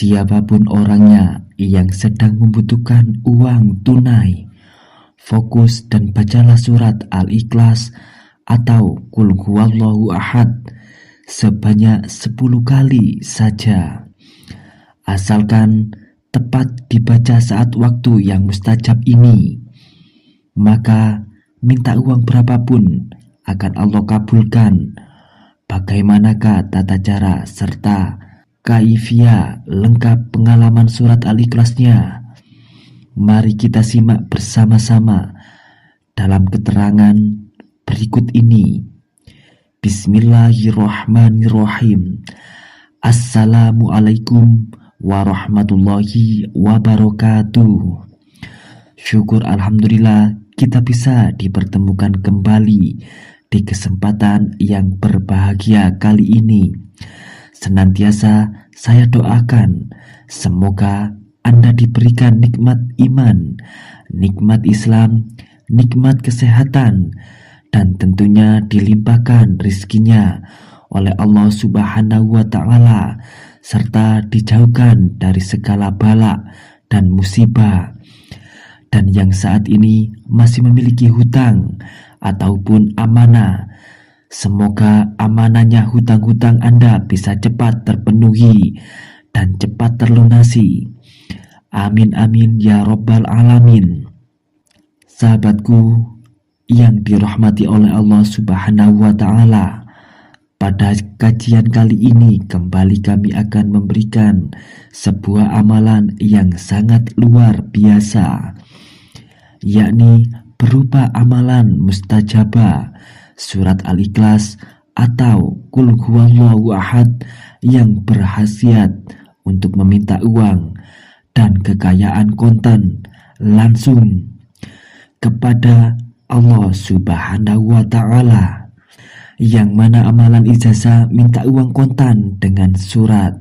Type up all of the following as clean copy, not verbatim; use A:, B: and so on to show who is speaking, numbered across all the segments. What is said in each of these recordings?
A: Siapapun orangnya yang sedang membutuhkan uang tunai, fokus dan bacalah surat Al-Ikhlas atau Qul Huwallahu Ahad sebanyak 10 kali saja. Asalkan tepat dibaca saat waktu yang mustajab ini, maka minta uang berapapun akan Allah kabulkan. Bagaimanakah tata cara serta kaifiyah lengkap pengalaman surat Al-Ikhlasnya? Mari kita simak bersama-sama dalam keterangan berikut ini. Bismillahirrahmanirrahim. Assalamualaikum warahmatullahi wabarakatuh. Syukur alhamdulillah kita bisa dipertemukan kembali di kesempatan yang berbahagia kali ini. Senantiasa saya doakan semoga Anda diberikan nikmat iman, nikmat Islam, nikmat kesehatan, dan tentunya dilimpahkan rizkinya oleh Allah Subhanahu wa Ta'ala, serta dijauhkan dari segala bala dan musibah. Dan yang saat ini masih memiliki hutang ataupun amanah, semoga amanahnya hutang-hutang Anda bisa cepat terpenuhi dan cepat terlunasi. Amin amin ya robbal alamin. Sahabatku yang dirahmati oleh Allah Subhanahu wa Ta'ala, pada kajian kali ini kembali kami akan memberikan sebuah amalan yang sangat luar biasa, yakni berupa amalan mustajabah surat Al-Ikhlas atau Qul Huwallahu Ahad yang berkhasiat untuk meminta uang dan kekayaan kontan langsung kepada Allah Subhanahu wa Ta'ala, yang mana amalan ijazah minta uang kontan dengan surat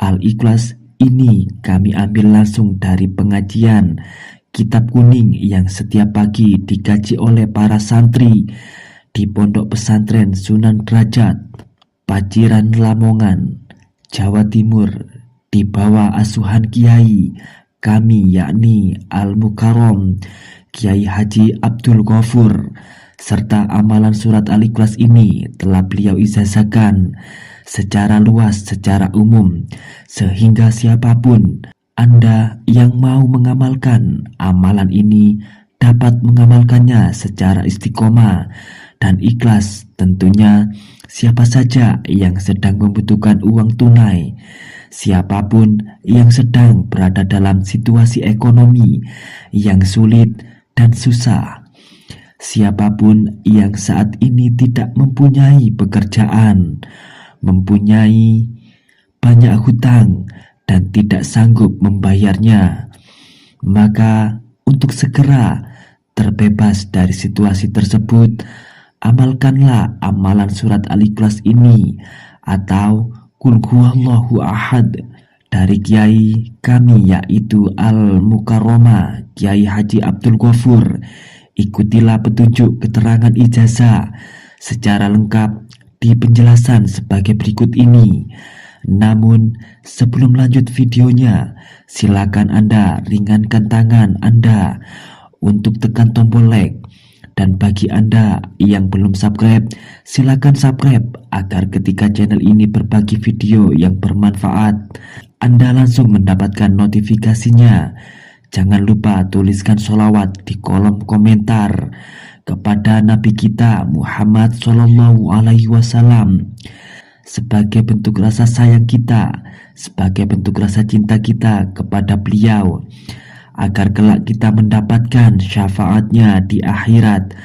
A: Al-Ikhlas ini kami ambil langsung dari pengajian Kitab Kuning yang setiap pagi dikaji oleh para santri di Pondok Pesantren Sunan Derajat, Paciran, Lamongan, Jawa Timur, di bawah asuhan Kiai kami yakni Al-Mukarram Kiai Haji Abdul Ghafur, serta amalan surat Al-Ikhlas ini telah beliau ijazahkan secara luas, secara umum, sehingga siapapun Anda yang mau mengamalkan amalan ini dapat mengamalkannya secara istiqomah dan ikhlas. Tentunya siapa saja yang sedang membutuhkan uang tunai, siapapun yang sedang berada dalam situasi ekonomi yang sulit dan susah, siapapun yang saat ini tidak mempunyai pekerjaan, mempunyai banyak hutang dan tidak sanggup membayarnya, maka untuk segera terbebas dari situasi tersebut, amalkanlah amalan surat Al-Ikhlas ini atau Qul Huwallahu Ahad dari Kiai kami yaitu Al-Mukarrama Kiai Haji Abdul Ghafur. Ikutilah petunjuk keterangan ijazah secara lengkap di penjelasan sebagai berikut ini. Namun sebelum lanjut videonya, silakan Anda ringankan tangan Anda untuk tekan tombol like. Dan bagi Anda yang belum subscribe, silakan subscribe agar ketika channel ini berbagi video yang bermanfaat, Anda langsung mendapatkan notifikasinya. Jangan lupa tuliskan sholawat di kolom komentar kepada Nabi kita Muhammad Sallallahu Alaihi Wasallam sebagai bentuk rasa sayang kita, sebagai bentuk rasa cinta kita kepada beliau, agar kelak kita mendapatkan syafaatnya di akhirat.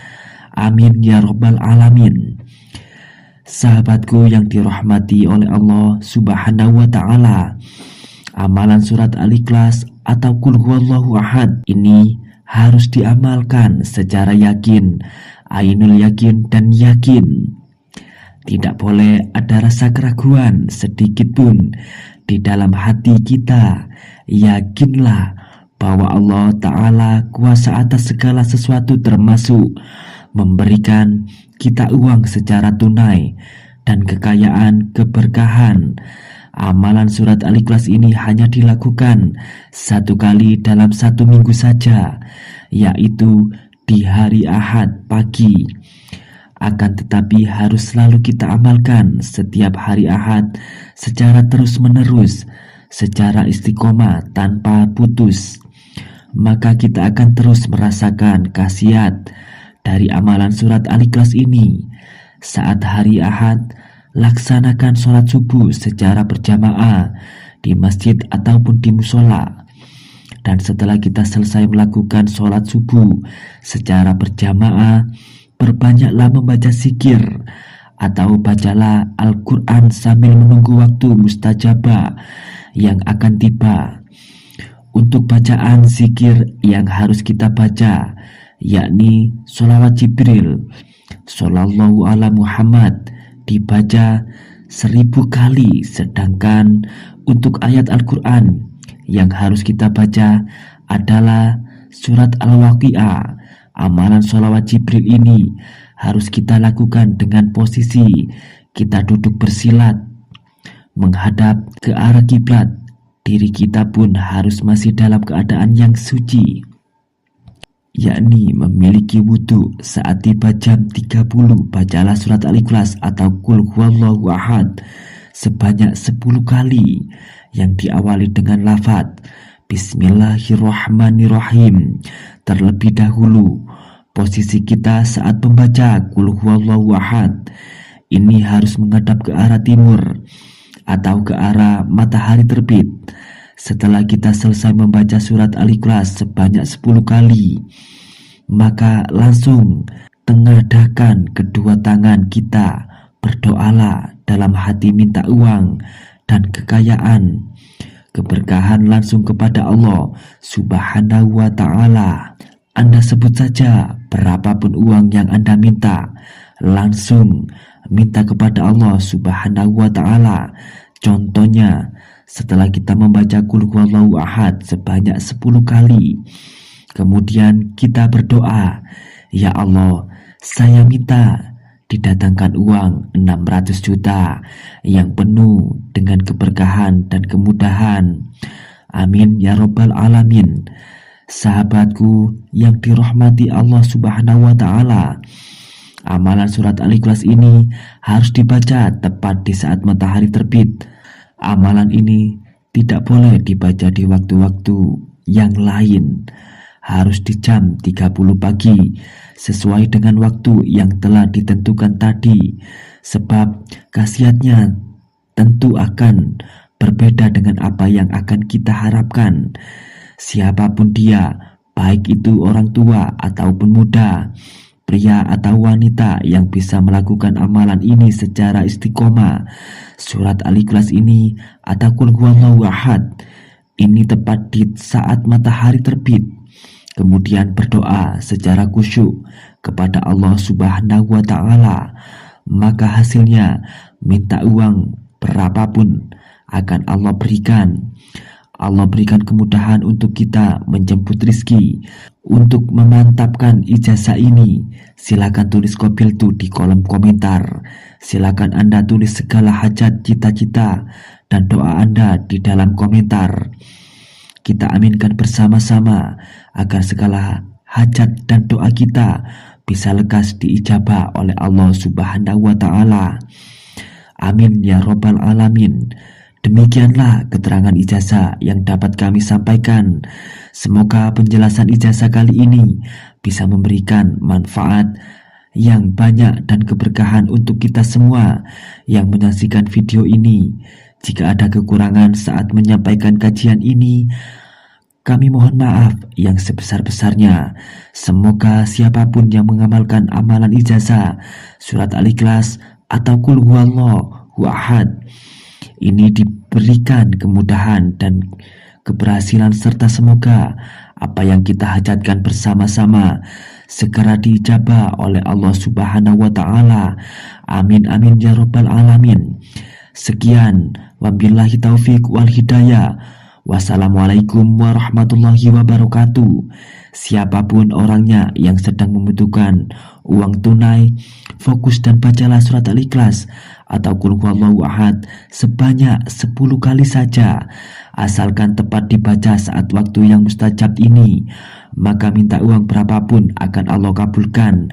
A: Amin ya robbal alamin. Sahabatku yang dirahmati oleh Allah Subhanahu wa Ta'ala, amalan surat Al-Ikhlas atau Qul Huwallahu Ahad ini harus diamalkan secara yakin, ainul yakin dan yakin. Tidak boleh ada rasa keraguan sedikit pun di dalam hati kita. Yakinlah bahwa Allah Ta'ala kuasa atas segala sesuatu, termasuk memberikan kita uang secara tunai dan kekayaan, keberkahan, Amalan surat Al-Ikhlas ini hanya dilakukan satu kali dalam satu minggu saja, yaitu di hari Ahad pagi. Akan tetapi harus selalu kita amalkan setiap hari Ahad secara terus-menerus, secara istiqomah tanpa putus. Maka kita akan terus merasakan khasiat dari amalan surat Al-Ikhlas ini. Saat hari Ahad, laksanakan sholat subuh secara berjamaah di masjid ataupun di musola. Dan setelah kita selesai melakukan sholat subuh secara berjamaah, perbanyaklah membaca zikir atau bacalah Al-Quran sambil menunggu waktu mustajabah yang akan tiba. Untuk bacaan zikir yang harus kita baca, yakni sholawat Jibril, Shallallahu ala Muhammad, dibaca 1000 kali, sedangkan untuk ayat Al-Quran yang harus kita baca adalah surat Al-Waqi'ah. Amalan sholawat Jibril ini harus kita lakukan dengan posisi kita duduk bersilat menghadap ke arah kiblat. Diri kita pun harus masih dalam keadaan yang suci, yakni memiliki wudhu. Saat tiba jam 30, bacalah surat Al-Ikhlas atau Qul Huwallahu Ahad sebanyak 10 kali yang diawali dengan lafaz Bismillahirrahmanirrahim. Terlebih dahulu, posisi kita saat membaca Qul Huwallahu Ahad ini harus menghadap ke arah timur atau ke arah matahari terbit. Setelah kita selesai membaca surat Al-Ikhlas sebanyak 10 kali, maka langsung tengadahkan kedua tangan kita, berdoalah dalam hati, minta uang dan kekayaan, keberkahan langsung kepada Allah Subhanahu wa ta'ala. Anda sebut saja berapapun uang yang Anda minta, langsung minta kepada Allah Subhanahu wa ta'ala. Contohnya, setelah kita membaca Qul Huwallahu Ahad sebanyak 10 kali, kemudian kita berdoa, ya Allah, saya minta didatangkan uang 600 juta yang penuh dengan keberkahan dan kemudahan. Amin ya Rabbal Alamin. Sahabatku yang dirahmati Allah Subhanahu wa ta'ala, amalan surat Al-Ikhlas ini harus dibaca tepat di saat matahari terbit. Amalan ini tidak boleh dibaca di waktu-waktu yang lain, harus di jam 30 pagi sesuai dengan waktu yang telah ditentukan tadi, sebab khasiatnya tentu akan berbeda dengan apa yang akan kita harapkan. Siapapun dia, baik itu orang tua ataupun muda, pria atau wanita yang bisa melakukan amalan ini secara istiqomah, surat Al-Ikhlas ini atau Qul Huwallahu Ahad ini tepat di saat matahari terbit, kemudian berdoa secara khusyuk kepada Allah Subhanahu wa ta'ala, maka hasilnya minta uang berapapun akan Allah berikan. Allah berikan kemudahan untuk kita menjemput rizki. Untuk memantapkan ijazah ini, silakan tulis kopiltu di kolom komentar. Silakan Anda tulis segala hajat, cita-cita, dan doa Anda di dalam komentar. Kita aminkan bersama-sama agar segala hajat dan doa kita bisa lekas diijabah oleh Allah Subhanahu wa ta'ala. Amin ya Rabbal Alamin. Demikianlah keterangan ijazah yang dapat kami sampaikan. Semoga penjelasan ijazah kali ini bisa memberikan manfaat yang banyak dan keberkahan untuk kita semua yang menyaksikan video ini. Jika ada kekurangan saat menyampaikan kajian ini, kami mohon maaf yang sebesar-besarnya. Semoga siapapun yang mengamalkan amalan ijazah surat Al-Ikhlas atau Qul Huwallahu Ahad ini diberikan kemudahan dan keberhasilan, serta semoga apa yang kita hajatkan bersama-sama segera diijabah oleh Allah Subhanahu wa ta'ala. Amin amin ya Rabbal Alamin. Sekian, wabillahi taufik wal hidayah. Wassalamualaikum warahmatullahi wabarakatuh. Siapapun orangnya yang sedang membutuhkan uang tunai, fokus dan bacalah surat Al-Ikhlas atau qul huwallahu ahad sebanyak 10 kali saja. Asalkan tepat dibaca saat waktu yang mustajab ini, maka minta uang berapapun akan Allah kabulkan.